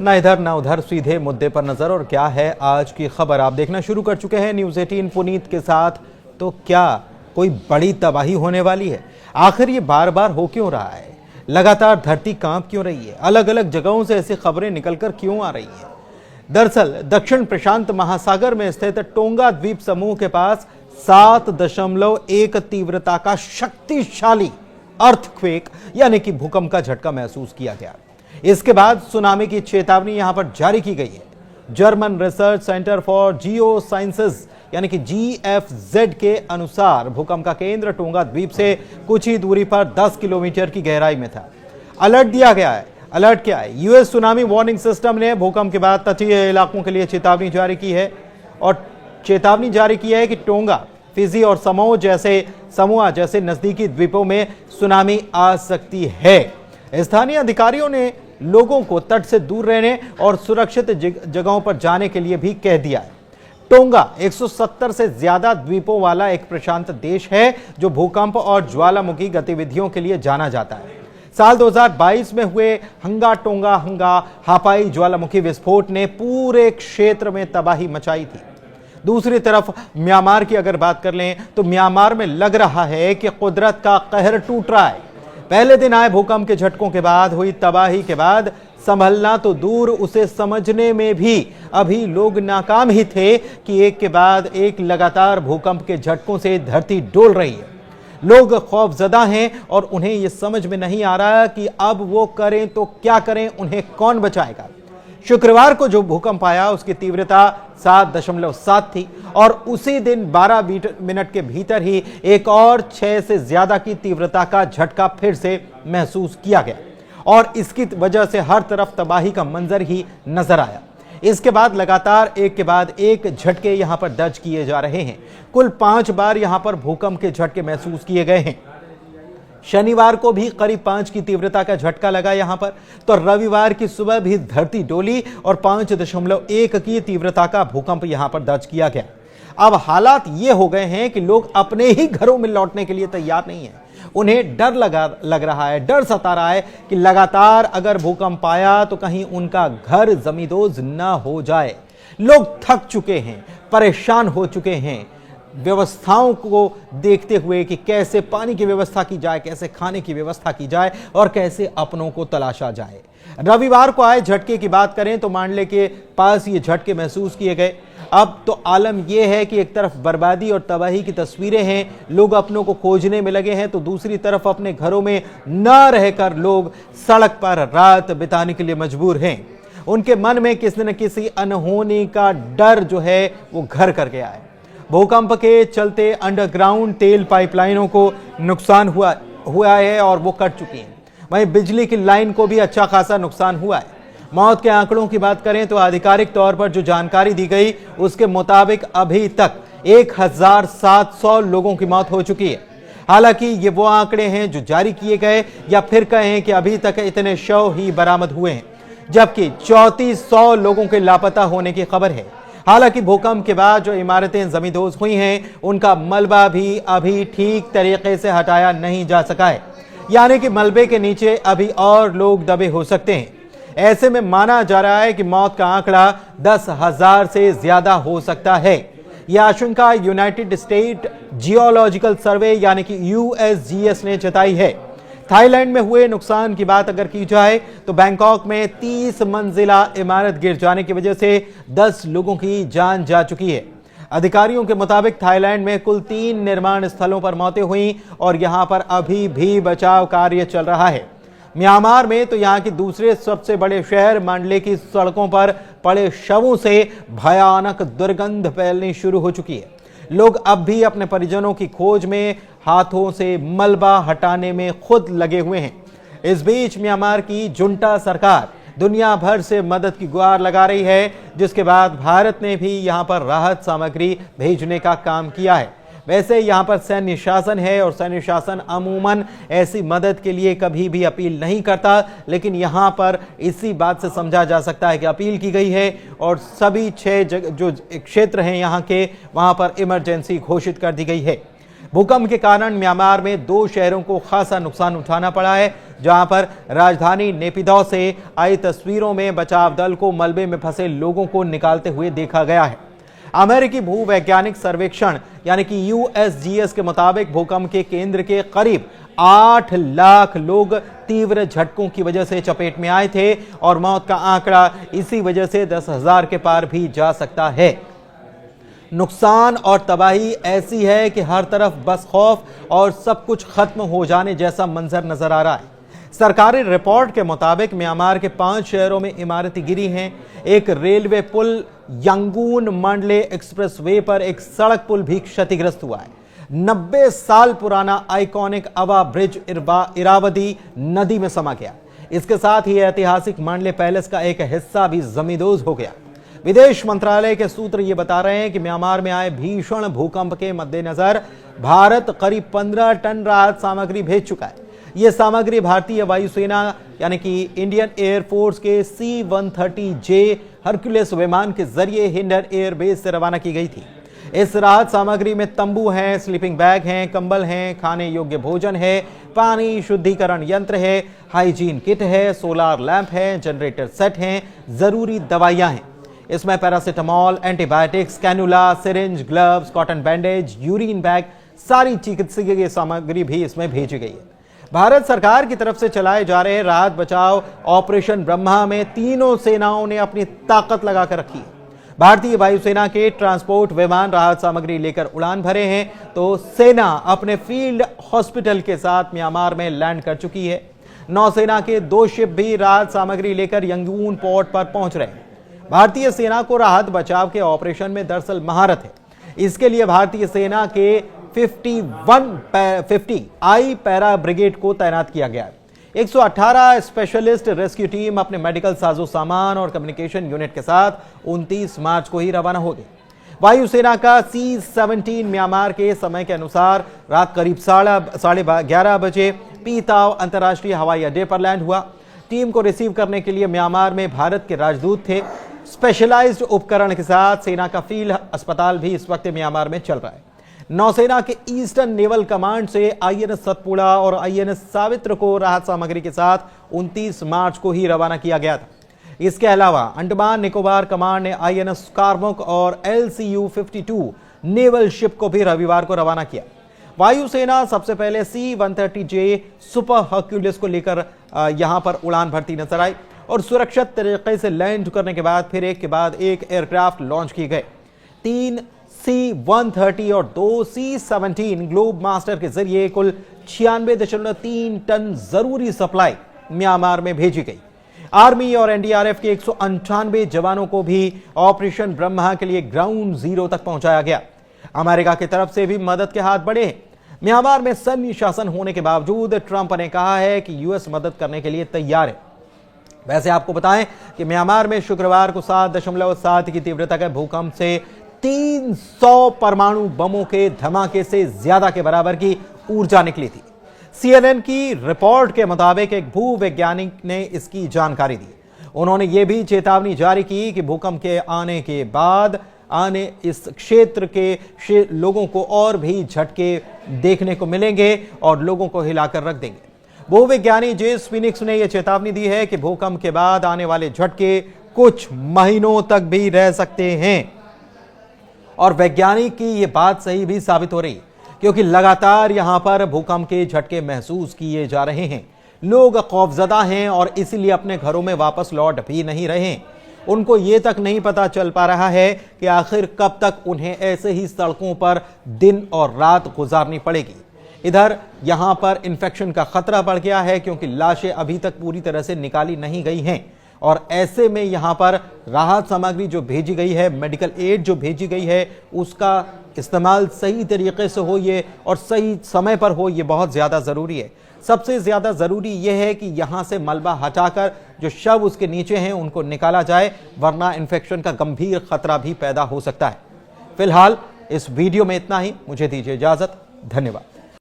ना इधर ना उधर, सीधे मुद्दे पर नजर। और क्या है आज की खबर, आप देखना शुरू कर चुके हैं न्यूज़ 18 पुनीत के साथ। तो क्या कोई बड़ी तबाही होने वाली है? आखिर ये बार बार हो क्यों रहा है? लगातार धरती कांप क्यों रही है? अलग अलग जगहों से ऐसी खबरें निकलकर क्यों आ रही हैं? दरअसल दक्षिण प्रशांत महासागर में स्थित टोंगा द्वीप समूह के पास 7.1 तीव्रता का शक्तिशाली अर्थक्वेक यानी कि भूकंप का झटका महसूस किया गया। इसके बाद सुनामी की चेतावनी यहां पर जारी की गई है। German research centre for Jio sciences यानी कि GFZ के अनुसार भूकंप का केंद्र टोंगा द्वीप से कुछ ही दूरी पर 10 किलोमीटर की गहराई में था। अलर्ट दिया गया है। अलर्ट क्या है? यूएस सुनामी वार्निंग सिस्टम ने भूकंप के बाद तटीय इलाकों के लिए चेतावनी जारी की है और चेतावनी जारी की है कि टोंगा, फिजी और समोआ जैसे नजदीकी द्वीपों में सुनामी आ सकती है। स्थानीय अधिकारियों ने लोगों को तट से दूर रहने और सुरक्षित जगहों पर जाने के लिए भी कह दिया है। टोंगा 170 से ज्यादा द्वीपों वाला एक प्रशांत देश है जो भूकंप और ज्वालामुखी गतिविधियों के लिए जाना जाता है। साल 2022 में हुए हंगा हापाई ज्वालामुखी विस्फोट ने पूरे क्षेत्र में तबाही मचाई थी। दूसरी तरफ म्यांमार की अगर बात कर लें तो म्यांमार में लग रहा है कि कुदरत का कहर टूट रहा है। पहले दिन आए भूकंप के झटकों के बाद हुई तबाही के बाद संभलना तो दूर, उसे समझने में भी अभी लोग नाकाम ही थे कि एक के बाद एक लगातार भूकंप के झटकों से धरती डोल रही है। लोग खौफजदा हैं और उन्हें यह समझ में नहीं आ रहा कि अब वो करें तो क्या करें, उन्हें कौन बचाएगा। शुक्रवार को जो भूकंप आया उसकी तीव्रता 7.7 थी और उसी दिन 12 मिनट के भीतर ही एक और 6 से ज्यादा की तीव्रता का झटका फिर से महसूस किया गया और इसकी वजह से हर तरफ तबाही का मंजर ही नजर आया। इसके बाद लगातार एक के बाद एक झटके यहां पर दर्ज किए जा रहे हैं। कुल 5 बार यहां पर भूकंप के झटके महसूस किए गए हैं। शनिवार को भी करीब 5 की तीव्रता का झटका लगा यहां पर, तो रविवार की सुबह भी धरती डोली और 5.1 की तीव्रता का भूकंप यहां पर दर्ज किया गया। अब हालात ये हो गए हैं कि लोग अपने ही घरों में लौटने के लिए तैयार नहीं है। उन्हें डर लग रहा है, डर सता रहा है कि लगातार अगर भूकंप आया तो कहीं उनका घर जमींदोज न हो जाए। लोग थक चुके हैं, परेशान हो चुके हैं व्यवस्थाओं को देखते हुए कि कैसे पानी की व्यवस्था की जाए, कैसे खाने की व्यवस्था की जाए और कैसे अपनों को तलाशा जाए। रविवार को आए झटके की बात करें तो मांडले के पास ये झटके महसूस किए गए। अब तो आलम यह है कि एक तरफ बर्बादी और तबाही की तस्वीरें हैं, लोग अपनों को खोजने में लगे हैं, तो दूसरी तरफ अपने घरों में न रहकर लोग सड़क पर रात बिताने के लिए मजबूर हैं। उनके मन में किसी न किसी अनहोनी का डर जो है वो घर कर गया है। भूकंप के चलते अंडरग्राउंड तेल पाइपलाइनों को नुकसान हुआ है और वो कट चुकी हैं। वहीं बिजली की लाइन को भी अच्छा खासा नुकसान हुआ है। मौत के आंकड़ों की बात करें तो आधिकारिक तौर पर जो जानकारी दी गई उसके मुताबिक अभी तक 1700 लोगों की मौत हो चुकी है। हालांकि ये वो आंकड़े हैं जो जारी किए गए, या फिर कहें कि अभी तक इतने शव ही बरामद हुए हैं, जबकि 3400 लोगों के लापता होने की खबर है। हालांकि भूकंप के बाद जो इमारतें जमींदोज हुई हैं उनका मलबा भी अभी ठीक तरीके से हटाया नहीं जा सका है, यानी कि मलबे के नीचे अभी और लोग दबे हो सकते हैं। ऐसे में माना जा रहा है कि मौत का आंकड़ा 10,000 से ज्यादा हो सकता है। यह आशंका यूनाइटेड स्टेट जियोलॉजिकल सर्वे यानी कि USGS ने जताई है। थाईलैंड में हुए नुकसान की बात अगर की जाए तो बैंकॉक में 30 मंजिला इमारत गिर जाने की वजह से 10 लोगों की जान जा चुकी है। अधिकारियों के मुताबिक थाईलैंड में कुल 3 निर्माण स्थलों पर मौतें हुई और यहां पर अभी भी बचाव कार्य चल रहा है। म्यांमार में तो यहां के दूसरे सबसे बड़े शहर मांडले की सड़कों पर पड़े शवों से भयानक दुर्गंध फैलनी शुरू हो चुकी है। लोग अब भी अपने परिजनों की खोज में हाथों से मलबा हटाने में खुद लगे हुए हैं। इस बीच म्यांमार की जुंटा सरकार दुनिया भर से मदद की गुहार लगा रही है, जिसके बाद भारत ने भी यहां पर राहत सामग्री भेजने का काम किया है। वैसे यहां पर सैन्य शासन है और सैन्य शासन अमूमन ऐसी मदद के लिए कभी भी अपील नहीं करता, लेकिन यहां पर इसी बात से समझा जा सकता है कि अपील की गई है और सभी 6 जो क्षेत्र हैं यहां के, वहां पर इमरजेंसी घोषित कर दी गई है। भूकंप के कारण म्यांमार में 2 शहरों को खासा नुकसान उठाना पड़ा है। जहां पर राजधानी नेपिदो से आई तस्वीरों में बचाव दल को मलबे में फंसे लोगों को निकालते हुए देखा गया है। अमेरिकी भूवैज्ञानिक सर्वेक्षण यानी कि USGS के मुताबिक भूकंप के केंद्र के करीब 8 लाख लोग तीव्र झटकों की वजह से चपेट में आए थे और मौत का आंकड़ा इसी वजह से 10,000 के पार भी जा सकता है। नुकसान और तबाही ऐसी है कि हर तरफ बस खौफ और सब कुछ खत्म हो जाने जैसा मंजर नजर आ रहा है। सरकारी रिपोर्ट के मुताबिक म्यांमार के 5 शहरों में इमारतें गिरी हैं। एक रेलवे पुल यांगून मंडले एक्सप्रेसवे पर एक सड़क पुल भी क्षतिग्रस्त हुआ है। 90 साल पुराना आइकॉनिक अवा ब्रिज इरावदी नदी में समा गया। इसके साथ ही ऐतिहासिक मंडले पैलेस का एक हिस्सा भी जमींदोज हो गया। विदेश मंत्रालय के सूत्र ये बता रहे हैं कि म्यांमार में आए भीषण भूकंप के मद्देनजर भारत करीब 15 टन राहत सामग्री भेज चुका है। यह सामग्री भारतीय वायुसेना यानी कि इंडियन एयरफोर्स के C-130J हरक्यूलिस विमान के जरिए हिंडन एयरबेस से रवाना की गई थी। इस राहत सामग्री में तंबू हैं, स्लीपिंग बैग हैं, कंबल हैं, खाने योग्य भोजन है, पानी शुद्धिकरण यंत्र है, हाइजीन किट है, सोलार लैंप है, जनरेटर सेट हैं, जरूरी दवाइयां हैं। इसमें paracetamol, antibiotics, cannula, syringe, gloves, cotton bandage, urine bag, सारी चिकित्सकीय सामग्री भी इसमें भेजी गई है। भारत सरकार की तरफ से चलाए जा रहे राहत बचाव ऑपरेशन ब्रह्मा में तीनों सेनाओं ने अपनी ताकत लगाकर रखी है। भारतीय वायुसेना के ट्रांसपोर्ट विमान राहत सामग्री लेकर उड़ान भरे हैं, तो सेना अपने फील्ड हॉस्पिटल के साथ म्यांमार में लैंड कर चुकी है। नौसेना के 2 शिप भी राहत सामग्री लेकर यंगून पोर्ट पर पहुंच रहे हैं। भारतीय सेना को राहत बचाव के ऑपरेशन में दरअसल महारत है। इसके लिए भारतीय सेना के 50 आई पैरा ब्रिगेड को तैनात किया गया है। 118 स्पेशलिस्ट रेस्क्यू टीम अपने मेडिकल साजो सामान और कम्युनिकेशन यूनिट के साथ 29 मार्च को ही रवाना हो गई। वायुसेना का C-17 म्यांमार के समय के अनुसार रात करीब 11:30 बजे पीताव अंतर्राष्ट्रीय हवाई अड्डे पर लैंड हुआ। टीम को रिसीव करने के लिए म्यांमार में भारत के राजदूत थे। स्पेशलाइज्ड उपकरण के साथ सेना का फील्ड अस्पताल भी इस वक्त म्यांमार में चल रहा है। नौसेना के ईस्टर्न नेवल कमांड से INS सतपुड़ा और INS सावित्र को राहत सामग्री के साथ 29 मार्च को ही रवाना किया गया था। इसके अलावा अंडमान निकोबार कमांड ने INS स्कारमुक और LCU-52 नेवल शिप को भी रविवार को रवाना किया। वायुसेना सबसे पहले C-130J सुपर हरक्यूलिस को लेकर यहां पर उड़ान भरती नजर आई और सुरक्षित तरीके से लैंड करने के बाद फिर एक के बाद एक एयरक्राफ्ट लॉन्च किए गए। 3 C-130 और 2 C-17 ग्लोब मास्टर के जरिए कुल 96.3 टन जरूरी सप्लाई म्यांमार में भेजी गई। आर्मी और NDRF के 198 जवानों को भी ऑपरेशन ब्रह्मा के लिए ग्राउंड जीरो तक पहुंचाया गया। अमेरिका की तरफ से भी मदद के हाथ बढ़े हैं। म्यांमार में सैन्य शासन होने के बावजूद ट्रंप ने कहा है कि US मदद करने के लिए तैयार है। वैसे आपको बताएं कि म्यांमार में शुक्रवार को 7.7 की तीव्रता के भूकंप से 300 परमाणु बमों के धमाके से ज्यादा के बराबर की ऊर्जा निकली थी। CNN की रिपोर्ट के मुताबिक एक भूवैज्ञानिक ने इसकी जानकारी दी। उन्होंने यह भी चेतावनी जारी की कि भूकंप के आने के बाद इस क्षेत्र के लोगों को और भी झटके देखने को मिलेंगे और लोगों को हिलाकर रख देंगे। भूविज्ञानी जेम्स फिनिक्स ने यह चेतावनी दी है कि भूकंप के बाद आने वाले झटके कुछ महीनों तक भी रह सकते हैं और वैज्ञानिक की यह बात सही भी साबित हो रही क्योंकि लगातार यहां पर भूकंप के झटके महसूस किए जा रहे हैं। लोग खौफजदा हैं और इसीलिए अपने घरों में वापस लौट भी नहीं रहे। उनको यह तक नहीं पता चल पा रहा है कि आखिर कब तक उन्हें ऐसे ही सड़कों पर दिन और रात गुजारनी पड़ेगी। इधर यहां पर इन्फेक्शन का खतरा बढ़ गया है क्योंकि लाशें अभी तक पूरी तरह से निकाली नहीं गई हैं और ऐसे में यहां पर राहत सामग्री जो भेजी गई है, मेडिकल एड जो भेजी गई है, उसका इस्तेमाल सही तरीके से हो ये और सही समय पर हो, ये बहुत ज्यादा जरूरी है। सबसे ज्यादा जरूरी यह है कि यहां से मलबा हटाकर जो शव उसके नीचे हैं उनको निकाला जाए, वरना इन्फेक्शन का गंभीर खतरा भी पैदा हो सकता है। फिलहाल इस वीडियो में इतना ही। मुझे दीजिए इजाजत। धन्यवाद।